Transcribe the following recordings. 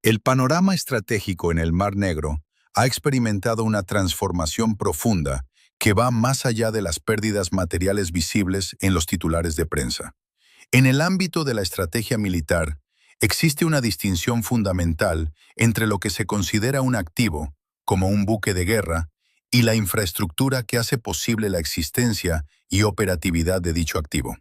El panorama estratégico en el Mar Negro ha experimentado una transformación profunda que va más allá de las pérdidas materiales visibles en los titulares de prensa. En el ámbito de la estrategia militar, existe una distinción fundamental entre lo que se considera un activo, como un buque de guerra, y la infraestructura que hace posible la existencia y operatividad de dicho activo.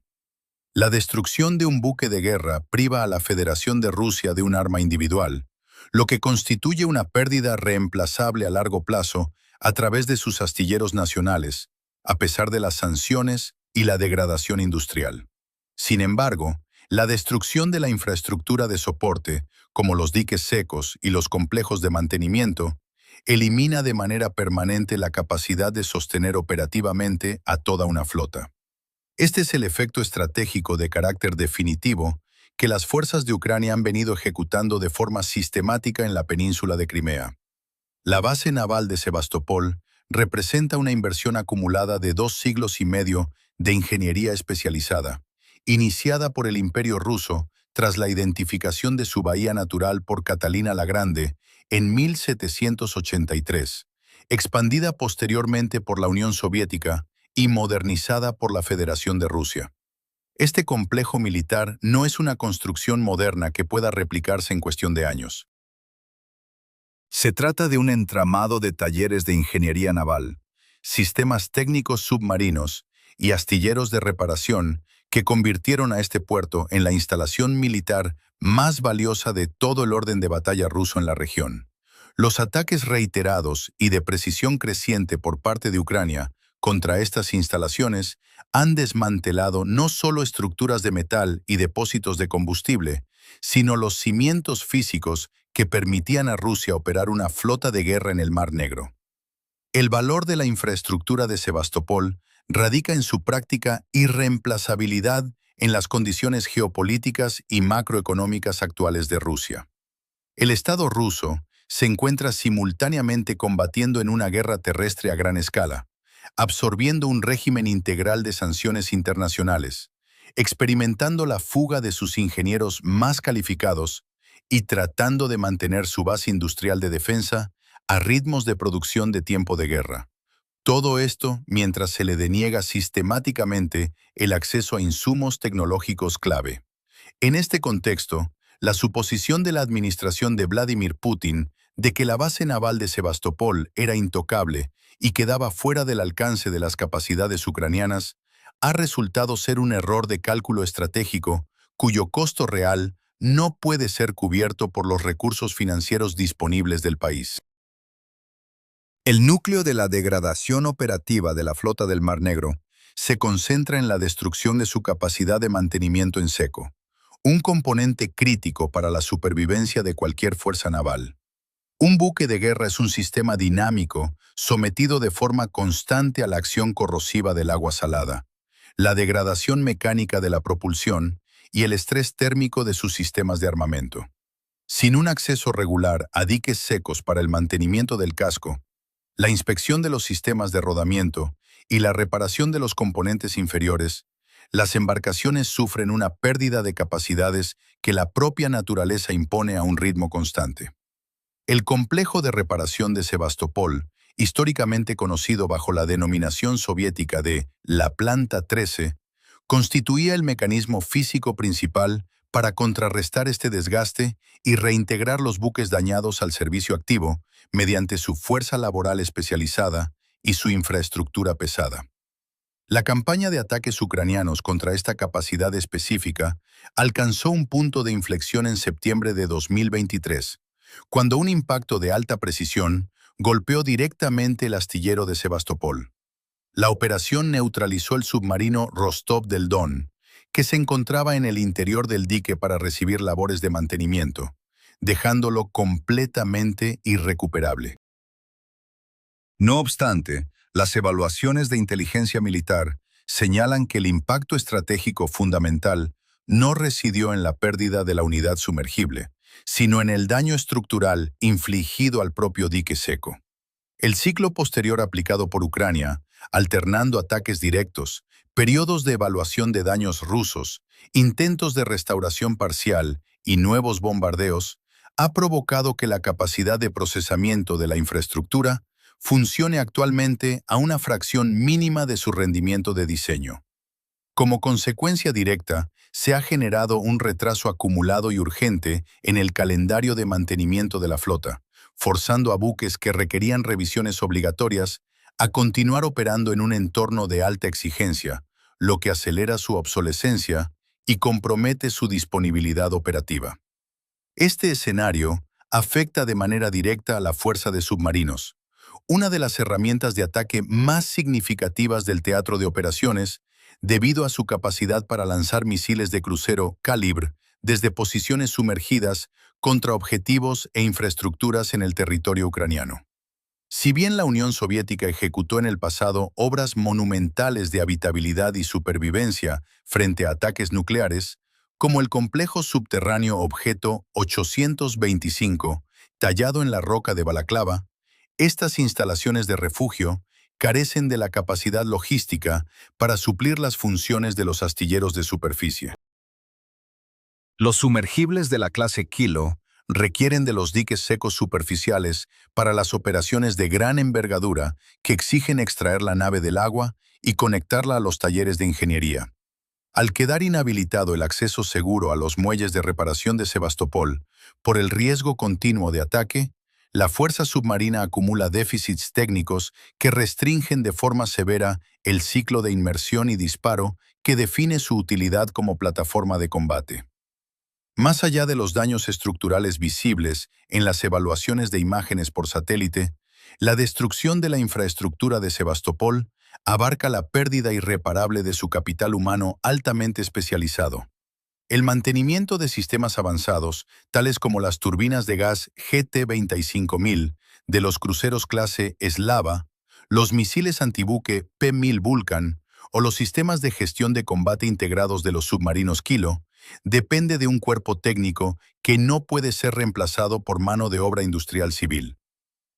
La destrucción de un buque de guerra priva a la Federación de Rusia de un arma individual, lo que constituye una pérdida reemplazable a largo plazo a través de sus astilleros nacionales, a pesar de las sanciones y la degradación industrial. Sin embargo, la destrucción de la infraestructura de soporte, como los diques secos y los complejos de mantenimiento, elimina de manera permanente la capacidad de sostener operativamente a toda una flota. Este es el efecto estratégico de carácter definitivo que las fuerzas de Ucrania han venido ejecutando de forma sistemática en la península de Crimea. La base naval de Sebastopol representa una inversión acumulada de 2 siglos y medio de ingeniería especializada, iniciada por el Imperio Ruso tras la identificación de su bahía natural por Catalina la Grande en 1783, expandida posteriormente por la Unión Soviética y modernizada por la Federación de Rusia. Este complejo militar no es una construcción moderna que pueda replicarse en cuestión de años. Se trata de un entramado de talleres de ingeniería naval, sistemas técnicos submarinos y astilleros de reparación que convirtieron a este puerto en la instalación militar más valiosa de todo el orden de batalla ruso en la región. Los ataques reiterados y de precisión creciente por parte de Ucrania contra estas instalaciones han desmantelado no solo estructuras de metal y depósitos de combustible, sino los cimientos físicos que permitían a Rusia operar una flota de guerra en el Mar Negro. El valor de la infraestructura de Sebastopol radica en su práctica irreemplazabilidad en las condiciones geopolíticas y macroeconómicas actuales de Rusia. El Estado ruso se encuentra simultáneamente combatiendo en una guerra terrestre a gran escala, absorbiendo un régimen integral de sanciones internacionales, experimentando la fuga de sus ingenieros más calificados y tratando de mantener su base industrial de defensa a ritmos de producción de tiempo de guerra. Todo esto mientras se le deniega sistemáticamente el acceso a insumos tecnológicos clave. En este contexto, la suposición de la administración de Vladimir Putin de que la base naval de Sebastopol era intocable y quedaba fuera del alcance de las capacidades ucranianas, ha resultado ser un error de cálculo estratégico cuyo costo real no puede ser cubierto por los recursos financieros disponibles del país. El núcleo de la degradación operativa de la flota del Mar Negro se concentra en la destrucción de su capacidad de mantenimiento en seco, un componente crítico para la supervivencia de cualquier fuerza naval. Un buque de guerra es un sistema dinámico, sometido de forma constante a la acción corrosiva del agua salada, la degradación mecánica de la propulsión y el estrés térmico de sus sistemas de armamento. Sin un acceso regular a diques secos para el mantenimiento del casco, la inspección de los sistemas de rodamiento y la reparación de los componentes inferiores, las embarcaciones sufren una pérdida de capacidades que la propia naturaleza impone a un ritmo constante. El complejo de reparación de Sebastopol, históricamente conocido bajo la denominación soviética de la Planta 13, constituía el mecanismo físico principal para contrarrestar este desgaste y reintegrar los buques dañados al servicio activo mediante su fuerza laboral especializada y su infraestructura pesada. La campaña de ataques ucranianos contra esta capacidad específica alcanzó un punto de inflexión en septiembre de 2023, cuando un impacto de alta precisión golpeó directamente el astillero de Sebastopol. La operación neutralizó el submarino Rostov del Don, que se encontraba en el interior del dique para recibir labores de mantenimiento, dejándolo completamente irrecuperable. No obstante, las evaluaciones de inteligencia militar señalan que el impacto estratégico fundamental no residió en la pérdida de la unidad sumergible, sino en el daño estructural infligido al propio dique seco. El ciclo posterior aplicado por Ucrania, alternando ataques directos, periodos de evaluación de daños rusos, intentos de restauración parcial y nuevos bombardeos, ha provocado que la capacidad de procesamiento de la infraestructura funcione actualmente a una fracción mínima de su rendimiento de diseño. Como consecuencia directa, se ha generado un retraso acumulado y urgente en el calendario de mantenimiento de la flota, forzando a buques que requerían revisiones obligatorias a continuar operando en un entorno de alta exigencia, lo que acelera su obsolescencia y compromete su disponibilidad operativa. Este escenario afecta de manera directa a la fuerza de submarinos, una de las herramientas de ataque más significativas del teatro de operaciones, debido a su capacidad para lanzar misiles de crucero calibre desde posiciones sumergidas contra objetivos e infraestructuras en el territorio ucraniano. Si bien la Unión Soviética ejecutó en el pasado obras monumentales de habitabilidad y supervivencia frente a ataques nucleares, como el complejo subterráneo Objeto 825, tallado en la roca de Balaclava, estas instalaciones de refugio carecen de la capacidad logística para suplir las funciones de los astilleros de superficie. Los sumergibles de la clase Kilo requieren de los diques secos superficiales para las operaciones de gran envergadura que exigen extraer la nave del agua y conectarla a los talleres de ingeniería. Al quedar inhabilitado el acceso seguro a los muelles de reparación de Sebastopol por el riesgo continuo de ataque, la fuerza submarina acumula déficits técnicos que restringen de forma severa el ciclo de inmersión y disparo que define su utilidad como plataforma de combate. Más allá de los daños estructurales visibles en las evaluaciones de imágenes por satélite, la destrucción de la infraestructura de Sebastopol abarca la pérdida irreparable de su capital humano altamente especializado. El mantenimiento de sistemas avanzados, tales como las turbinas de gas GT-25000 de los cruceros clase Eslava, los misiles antibuque P-1000 Vulcan o los sistemas de gestión de combate integrados de los submarinos Kilo, depende de un cuerpo técnico que no puede ser reemplazado por mano de obra industrial civil.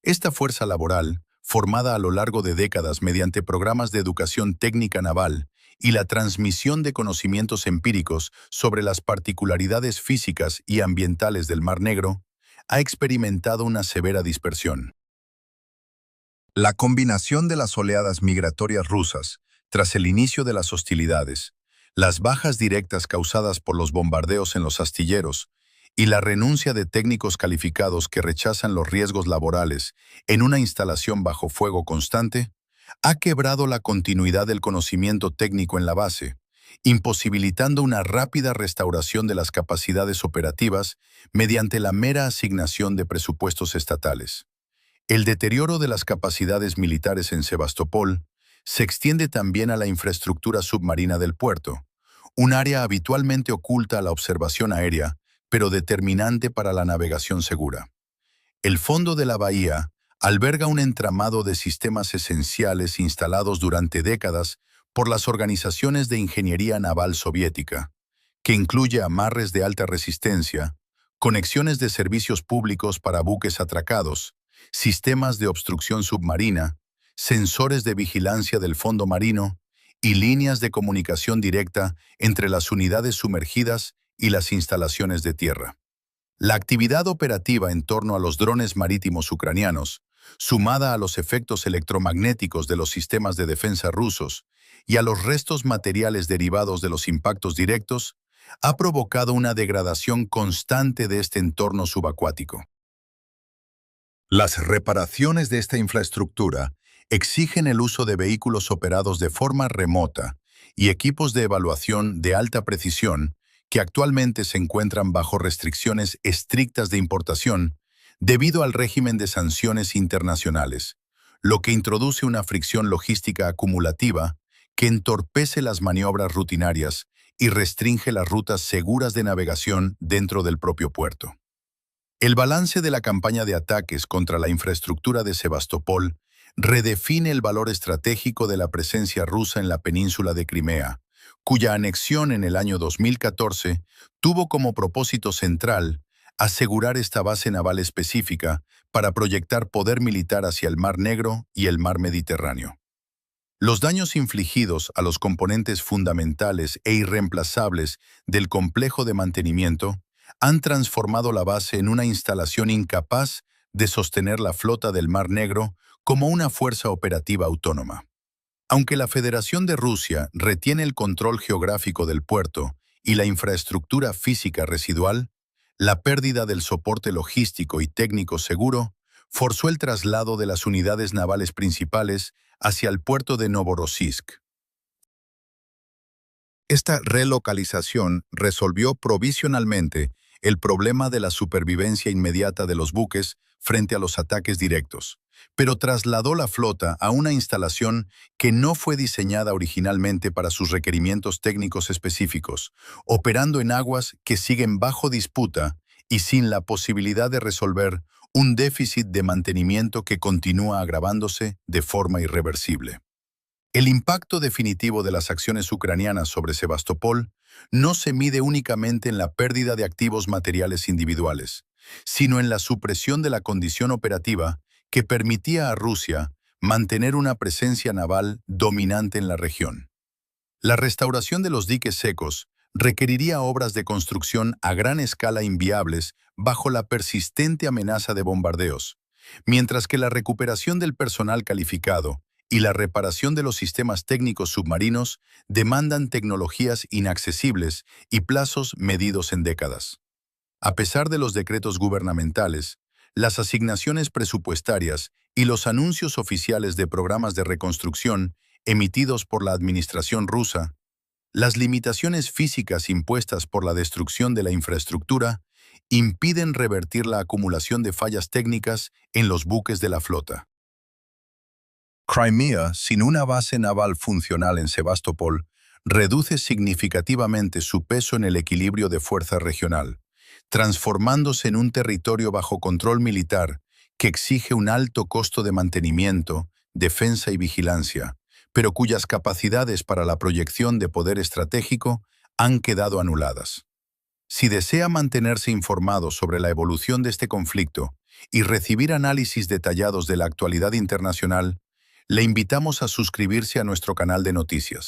Esta fuerza laboral, formada a lo largo de décadas mediante programas de educación técnica naval y la transmisión de conocimientos empíricos sobre las particularidades físicas y ambientales del Mar Negro, ha experimentado una severa dispersión. La combinación de las oleadas migratorias rusas, tras el inicio de las hostilidades, las bajas directas causadas por los bombardeos en los astilleros y la renuncia de técnicos calificados que rechazan los riesgos laborales en una instalación bajo fuego constante, ha quebrado la continuidad del conocimiento técnico en la base, imposibilitando una rápida restauración de las capacidades operativas mediante la mera asignación de presupuestos estatales. El deterioro de las capacidades militares en Sebastopol se extiende también a la infraestructura submarina del puerto, un área habitualmente oculta a la observación aérea, pero determinante para la navegación segura. El fondo de la bahía alberga un entramado de sistemas esenciales instalados durante décadas por las organizaciones de ingeniería naval soviética, que incluye amarres de alta resistencia, conexiones de servicios públicos para buques atracados, sistemas de obstrucción submarina, sensores de vigilancia del fondo marino y líneas de comunicación directa entre las unidades sumergidas y las instalaciones de tierra. La actividad operativa en torno a los drones marítimos ucranianos, sumada a los efectos electromagnéticos de los sistemas de defensa rusos y a los restos materiales derivados de los impactos directos, ha provocado una degradación constante de este entorno subacuático. Las reparaciones de esta infraestructura exigen el uso de vehículos operados de forma remota y equipos de evaluación de alta precisión que actualmente se encuentran bajo restricciones estrictas de importación debido al régimen de sanciones internacionales, lo que introduce una fricción logística acumulativa que entorpece las maniobras rutinarias y restringe las rutas seguras de navegación dentro del propio puerto. El balance de la campaña de ataques contra la infraestructura de Sebastopol redefine el valor estratégico de la presencia rusa en la península de Crimea, cuya anexión en el año 2014 tuvo como propósito central asegurar esta base naval específica para proyectar poder militar hacia el Mar Negro y el Mar Mediterráneo. Los daños infligidos a los componentes fundamentales e irreemplazables del complejo de mantenimiento han transformado la base en una instalación incapaz de sostener la flota del Mar Negro como una fuerza operativa autónoma. Aunque la Federación de Rusia retiene el control geográfico del puerto y la infraestructura física residual, la pérdida del soporte logístico y técnico seguro forzó el traslado de las unidades navales principales hacia el puerto de Novorossiysk. Esta relocalización resolvió provisionalmente el problema de la supervivencia inmediata de los buques frente a los ataques directos, pero trasladó la flota a una instalación que no fue diseñada originalmente para sus requerimientos técnicos específicos, operando en aguas que siguen bajo disputa y sin la posibilidad de resolver un déficit de mantenimiento que continúa agravándose de forma irreversible. El impacto definitivo de las acciones ucranianas sobre Sebastopol no se mide únicamente en la pérdida de activos materiales individuales, sino en la supresión de la condición operativa que permitía a Rusia mantener una presencia naval dominante en la región. La restauración de los diques secos requeriría obras de construcción a gran escala inviables bajo la persistente amenaza de bombardeos, mientras que la recuperación del personal calificado y la reparación de los sistemas técnicos submarinos demandan tecnologías inaccesibles y plazos medidos en décadas. A pesar de los decretos gubernamentales, las asignaciones presupuestarias y los anuncios oficiales de programas de reconstrucción emitidos por la administración rusa, las limitaciones físicas impuestas por la destrucción de la infraestructura impiden revertir la acumulación de fallas técnicas en los buques de la flota. Crimea, sin una base naval funcional en Sebastopol, reduce significativamente su peso en el equilibrio de fuerza regional, transformándose en un territorio bajo control militar que exige un alto costo de mantenimiento, defensa y vigilancia, pero cuyas capacidades para la proyección de poder estratégico han quedado anuladas. Si desea mantenerse informado sobre la evolución de este conflicto y recibir análisis detallados de la actualidad internacional, le invitamos a suscribirse a nuestro canal de noticias.